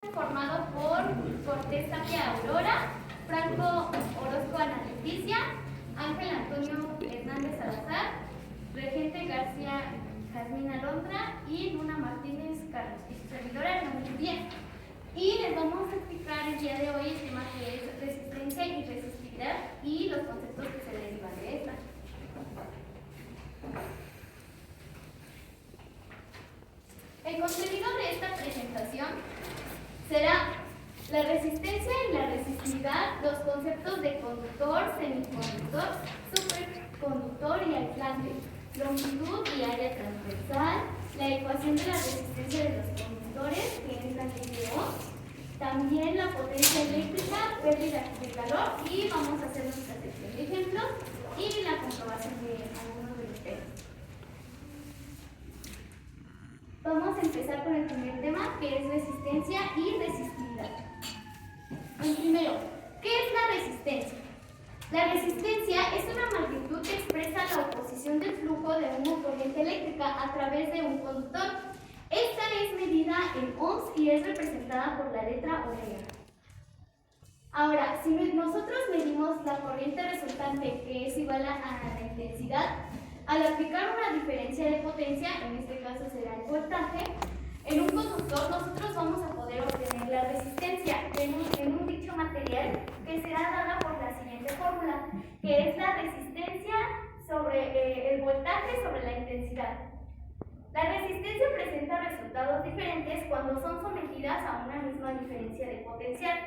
Formado por Cortés Tapia Aurora, Franco Orozco Ana Leticia, Ángel Antonio Hernández Salazar, Regente García Jazmín Alondra y Luna Martínez Carlos, y su servidora Hernández Díaz. Y les vamos a explicar el día de hoy el tema que es resistencia y resistividad y los conceptos que se derivan de esta. El contenido de esta presentación será la resistencia y la resistividad, los conceptos de conductor, semiconductor, superconductor y aislante, longitud y área transversal, la ecuación de la resistencia de los conductores, que es la ley de Ohm, también la potencia eléctrica, pérdida de calor, y vamos a hacer nuestra sección de ejemplos y la comprobación de algunos de los temas. Vamos a empezar con el primer tema, que es resistencia y resistividad. El primero, ¿qué es la resistencia? La resistencia es una magnitud que expresa la oposición del flujo de una corriente eléctrica a través de un conductor. Esta es medida en ohms y es representada por la letra omega. Ahora, si nosotros medimos la corriente resultante, que es igual a la intensidad, al aplicar una diferencia de potencia, en este caso será el voltaje, en un conductor nosotros vamos a poder obtener la resistencia en un dicho material que será dada por la siguiente fórmula, que es la resistencia sobre el voltaje sobre la intensidad. La resistencia presenta resultados diferentes cuando son sometidas a una misma diferencia de potencial.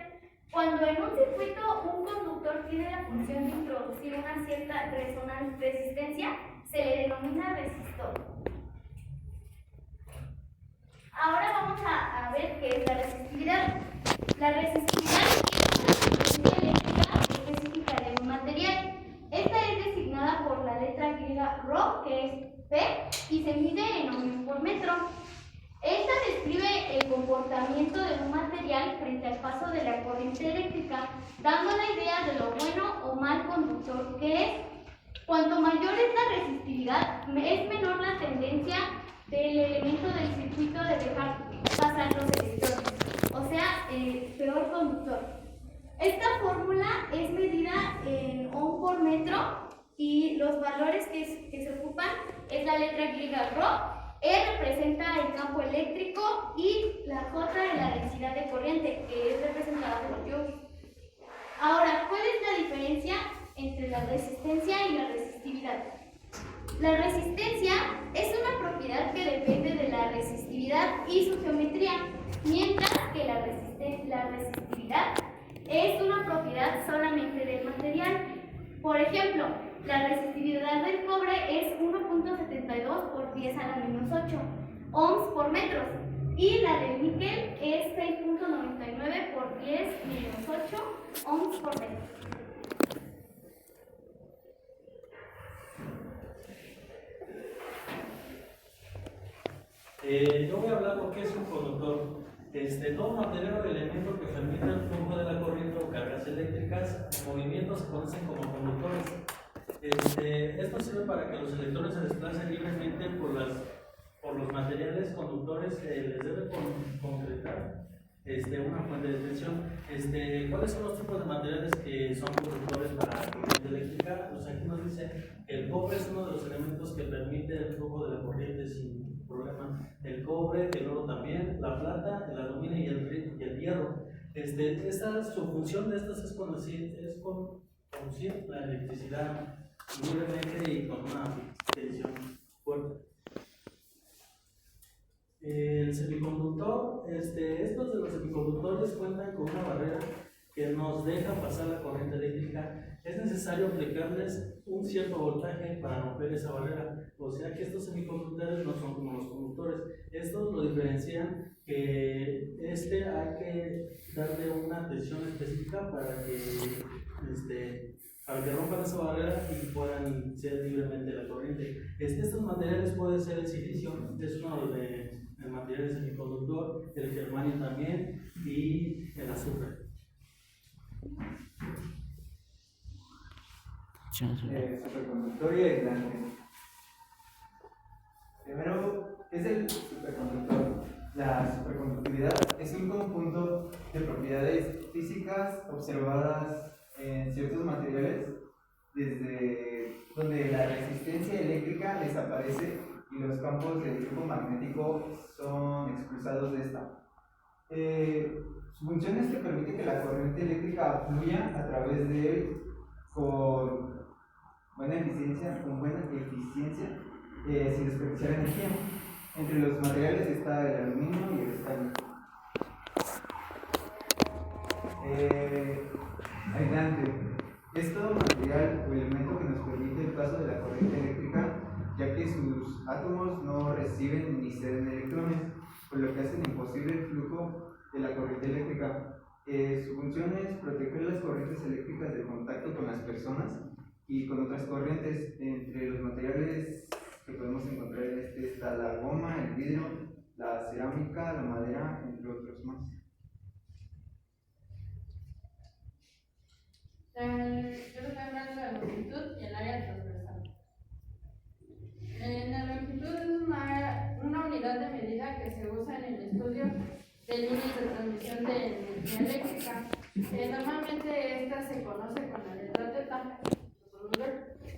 Cuando en un circuito un conductor tiene la función de introducir una cierta resistencia, se le denomina resistor. Ahora vamos a ver qué es la resistividad. La resistividad es la resistencia eléctrica específica de un material. Esta es designada por la letra griega ρ, que es P, y se mide en ohmios por metro. Esta describe el comportamiento de un material frente al paso de la corriente eléctrica, dando la idea de lo bueno o mal conductor que es. Cuanto mayor es la resistividad, es menor la tendencia del elemento del circuito de dejar pasar los electrones, o sea, peor conductor. Esta fórmula es medida en ohm por metro y los valores que se ocupan es la letra griega ρ. E representa el campo eléctrico y la J es la densidad de corriente, que es representada por Joule. Ahora, ¿cuál es la diferencia entre la resistencia y la resistividad? La resistencia es una propiedad que depende de la resistividad y su geometría, mientras que la resistividad es una propiedad solamente del material. Por ejemplo, la resistividad del cobre es 1.72 por 10 a la menos 8 ohms por metros, y la del níquel es 6.99 por 10 menos 8 ohms por metro. Yo voy a hablar por qué es un conductor. Todo material o elemento que permite el flujo de la corriente o cargas eléctricas en movimiento se conocen como conductores. Esto sirve para que los electrones se desplacen libremente por los materiales conductores. Les debe concretar una fuente de tensión. ¿Cuáles son los tipos de materiales que son conductores para la corriente eléctrica? Pues aquí nos dice que el cobre es uno de los elementos que permite el flujo de la corriente sin problema. El cobre, el oro también, la plata, el aluminio y el hierro. Su función de estas es conducir la electricidad libremente y con una tensión fuerte. El semiconductor, estos de los semiconductores cuentan con una barrera que nos deja pasar la corriente eléctrica. Es necesario aplicarles un cierto voltaje para romper esa barrera, o sea que estos semiconductores no son como los conductores. Estos lo diferencian que hay que darle una tensión específica para que rompan esa barrera y puedan ser libremente la corriente. Estos materiales pueden ser el silicio, es uno de el material semiconductor, el germanio también y el azufre. Superconductor y aislante. Primero, ¿qué es el superconductor? La superconductividad es un conjunto características observadas en ciertos materiales, desde donde la resistencia eléctrica desaparece y los campos del campo magnético son expulsados de esta. Su función es que permite que la corriente eléctrica fluya a través de él con buena eficiencia, sin desperdiciar energía. Entre los materiales está el aluminio y el estaño. Aislante. Es todo material o elemento que nos permite el paso de la corriente eléctrica, ya que sus átomos no reciben ni ceden electrones, por lo que hacen imposible el flujo de la corriente eléctrica. Su función es proteger las corrientes eléctricas de contacto con las personas y con otras corrientes. Entre los materiales que podemos encontrar en está la goma, el vidrio, la cerámica, la madera, entre otros más. Yo les voy a hablar de la longitud y el área transversal. La longitud es una unidad de medida que se usa en el estudio de líneas de transmisión de energía eléctrica. Normalmente esta se conoce con la letra teta.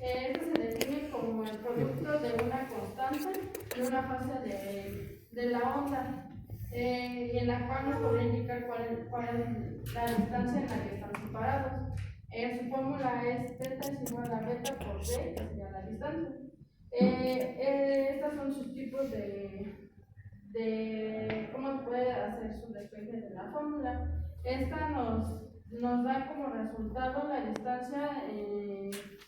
Esto se define como el producto de una constante y una fase de la onda, y en la cual nos podría indicar cuál es la distancia en la que están separados. Su fórmula es θ es igual a beta por d, que sería la distancia. Estos son sus tipos de cómo se puede hacer su despeje de la fórmula. Esta nos da como resultado la distancia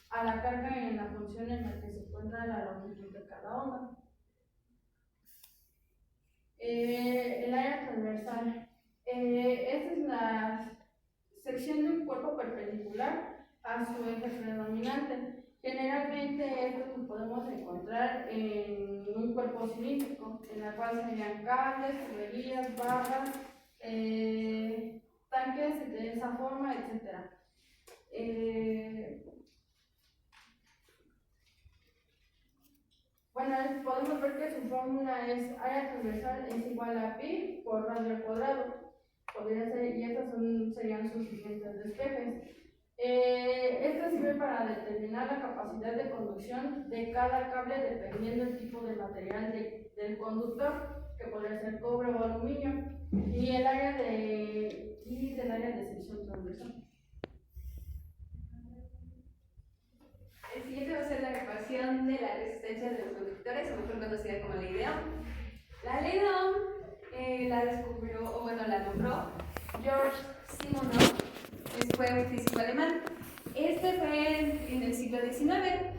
a la carga en la función en la que se encuentra la longitud de cada onda. El área transversal. Esta es la sección de un cuerpo perpendicular a su eje predominante. Generalmente esto lo podemos encontrar en un cuerpo cilíndrico, en el cual serían cables, tuberías, barras, tanques de esa forma, etc. Bueno, podemos ver que su fórmula es área transversal es igual a pi por radio al cuadrado. Podría ser, y estas serían sus siguientes despejes. Esto sirve para determinar la capacidad de conducción de cada cable dependiendo del tipo de material del conductor, que podría ser cobre o aluminio, y del área de sección transversal. El siguiente va a ser la ecuación de la resistencia de los conductores, o mejor conocida como ley de Ohm. La ley de Ohm la descubrió, o bueno, la nombró George Simonov, que fue un físico alemán. Este fue en el siglo XIX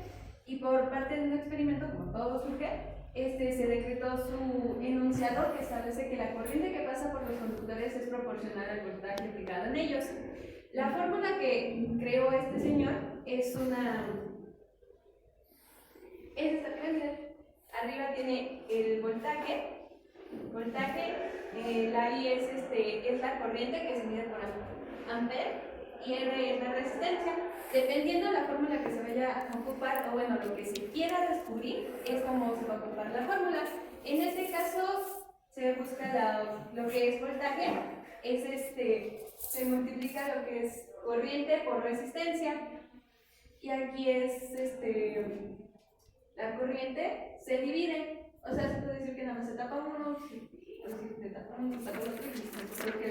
y por parte de un experimento, como todo surge, se decretó su enunciado que establece que la corriente que pasa por los conductores es proporcional al voltaje aplicado en ellos. La fórmula que creó este señor es esta que arriba tiene el voltaje, la I es la corriente que se mide por ampere y R es la resistencia. Dependiendo de la fórmula que se vaya a ocupar, o bueno, lo que se quiera descubrir, es cómo se va a ocupar la fórmula. En este caso, se busca lo que es voltaje, se multiplica lo que es corriente por resistencia, y aquí es la corriente se divide, o sea, se puede decir que nada más se tapa uno, si se tapa uno, se tapa otro, y surge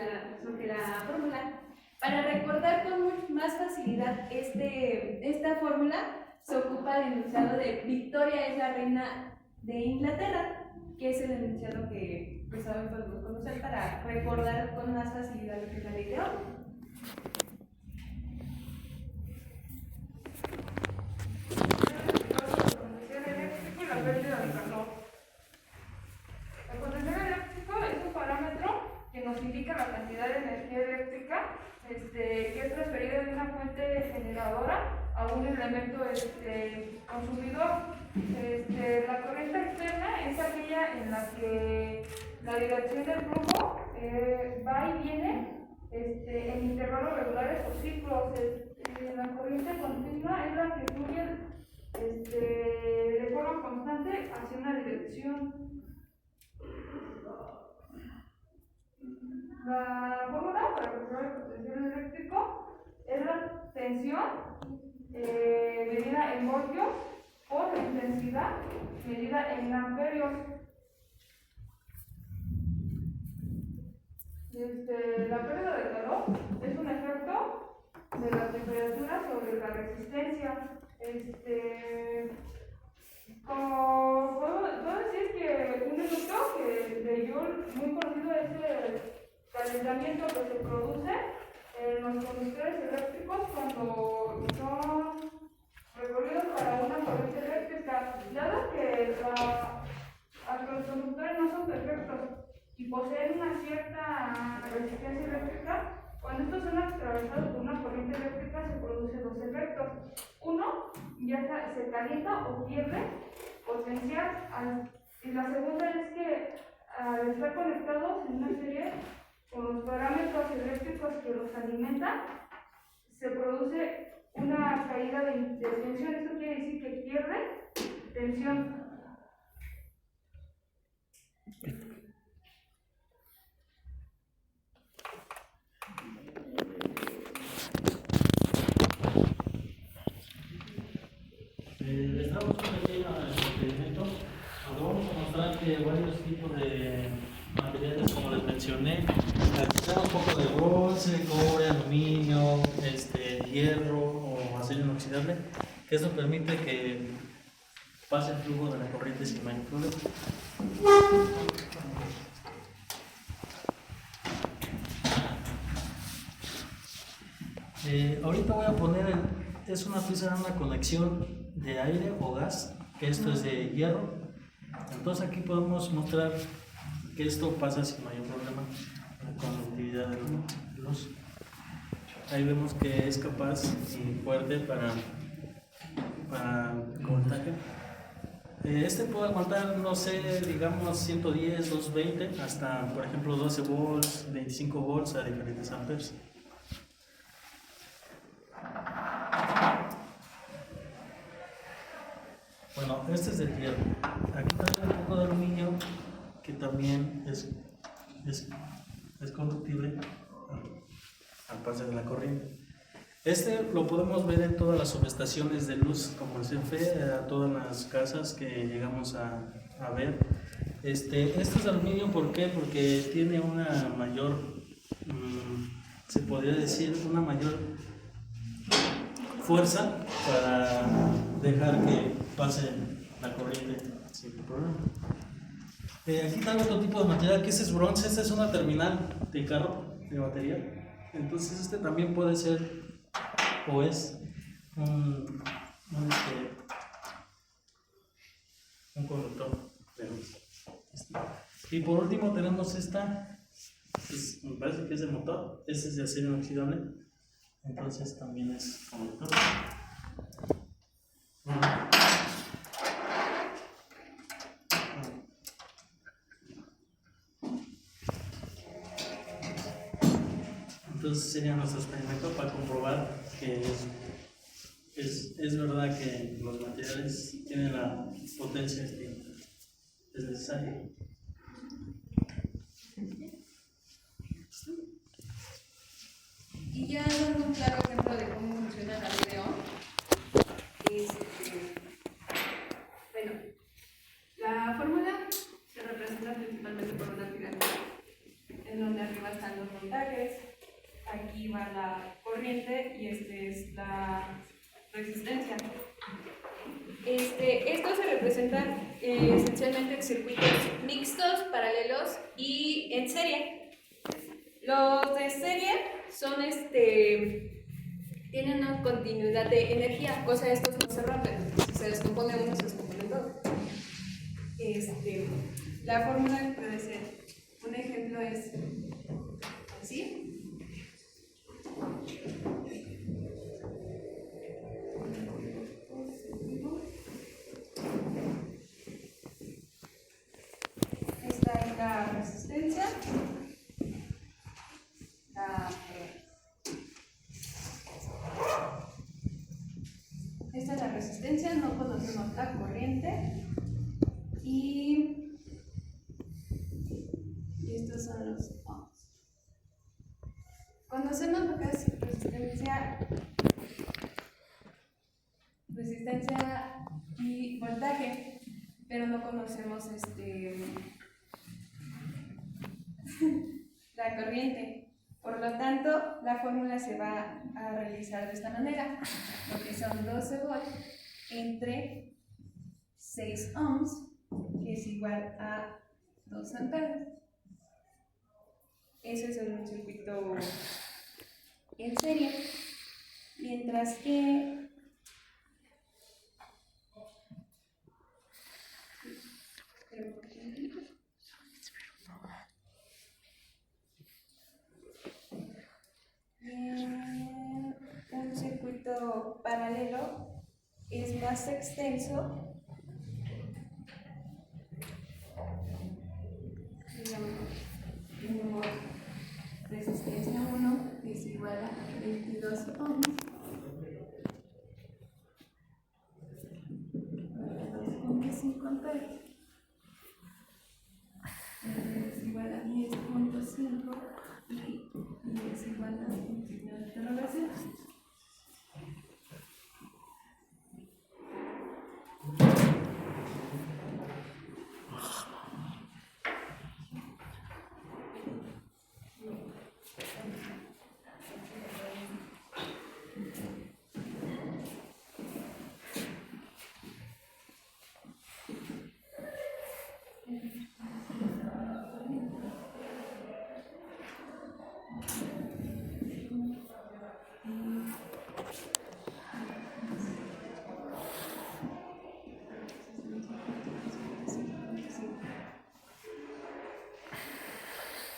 la fórmula. Para recordar con más facilidad esta fórmula, se ocupa el enunciado de Victoria es la reina de Inglaterra, que es el enunciado que pues ahora podemos conocer para recordar con más facilidad lo que es la ley de Ohm. La pérdida de calor. El potencial eléctrico es un parámetro que nos indica la cantidad de energía eléctrica que es transferida de una fuente generadora a un elemento consumidor. La corriente externa es aquella en la que la dirección del flujo va y viene en intervalos regulares o ciclos. La corriente continua es la que fluye de forma constante hacia una dirección. La fórmula para calcular el potencial eléctrico tensión medida en voltios por la intensidad medida en amperios. La pérdida de calor es un efecto de la temperatura sobre la resistencia. Como puedo decir que un efecto que de Joule muy conocido es el calentamiento que se produce en los conductores eléctricos cuando son recorridos para una corriente eléctrica. Dado que los conductores no son perfectos y poseen una cierta resistencia eléctrica, cuando estos son atravesados por una corriente eléctrica se producen dos efectos. Uno, ya se calienta o pierde potencial, y la segunda es que al estar conectados en una serie con los parámetros eléctricos que los alimentan, se produce una caída de tensión. Esto quiere decir que pierde tensión. Les damos un pequeño experimento donde vamos a mostrar que varios tipos de materiales, como les mencioné, utilizamos un poco de bronce, cobre, aluminio, hierro o acero inoxidable, que eso permite que pase el flujo de la corriente sin mayor problema. Ahorita voy a poner, es una pieza de una conexión de aire o gas, que esto es de hierro. Entonces aquí podemos mostrar que esto pasa sin mayor problema con la conductividad de la luz. Ahí vemos que es capaz y fuerte para voltaje. Este puede aguantar, no sé, digamos 110, 220, hasta por ejemplo 12 volts, 25 volts a diferentes amperes. Bueno, este es del hierro. Aquí tengo un poco de aluminio que también es conductible al pasar de la corriente. Este lo podemos ver en todas las subestaciones de luz, como el CFE, a todas las casas que llegamos a ver. Este es aluminio, ¿por qué? Porque tiene una mayor, se podría decir, una mayor fuerza para dejar que pase la corriente sin problema. Aquí tengo otro tipo de material, que es bronce. Esta es una terminal de carro, de batería. Entonces este también puede ser o es un conductor de luz. Y por último tenemos esta, me parece que es de motor. Este es de acero inoxidable, entonces también es conductor. Entonces sería nuestro experimento para comprobar que es verdad que los materiales tienen la potencia que es necesaria. Y ya dando un claro ejemplo de cómo funciona la ley de Ohm, bueno, la fórmula se representa principalmente por una pirámide, en donde arriba están los voltajes, aquí va la corriente y es la resistencia. Estos se representan esencialmente en circuitos mixtos, paralelos y en serie. Los de serie son tienen una continuidad de energía, cosa de estos no se rompen. Si se descompone uno, se descompone todo. La fórmula puede ser, un ejemplo es así. Esta es la resistencia. Esta es la resistencia, no conocemos la corriente. Y estos son los ohms. Conocemos lo que es resistencia resistencia y voltaje, pero no conocemos la corriente. Por lo tanto, la fórmula se va a realizar de esta manera, lo que son 12 volts entre 6 ohms, que es igual a 2 amperes. Eso es en un circuito en serie. Mientras que un circuito paralelo es más extenso. Tenemos resistencia 1, que es igual a 22 ohms. 2.5 amperes. Es igual a 10.5 y es igual a un signo de interrogación.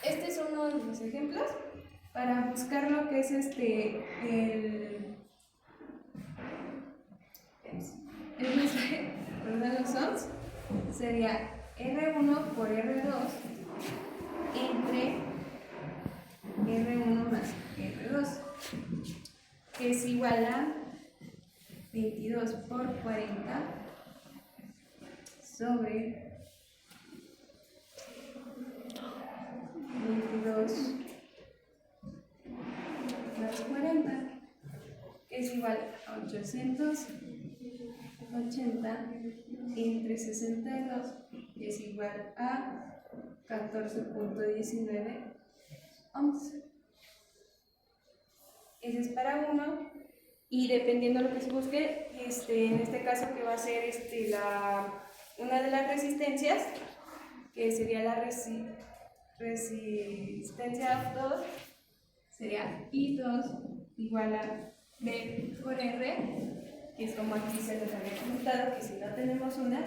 Este es uno de los ejemplos para buscar lo que es el mensaje, perdón, los ohms, sería R1 por R2 entre R1 más R2, que es igual a 22 por 40 sobre 22 más 40, que es igual a 880 entre 62, que es igual a 14.19 ohms. Ese es para uno, y dependiendo de lo que se busque, en este caso que va a ser una de las resistencias, que sería la resistencia 2, sería I2 igual a B por R, que es como aquí se les había comentado, que si no tenemos una,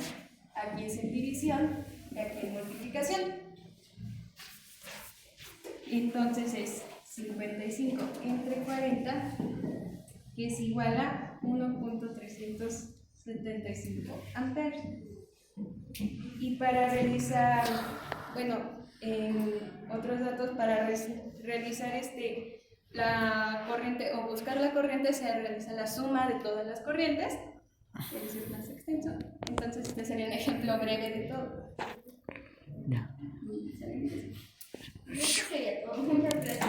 aquí es en división y aquí en multiplicación. Entonces es 55 entre 40, que es igual a 1.375 amperes. Y para realizar, otros datos, para realizar la corriente o buscar la corriente, se realiza la suma de todas las corrientes, es decir, más extenso. Entonces este sería un ejemplo breve de todo. Y eso sería todo. Muchas gracias.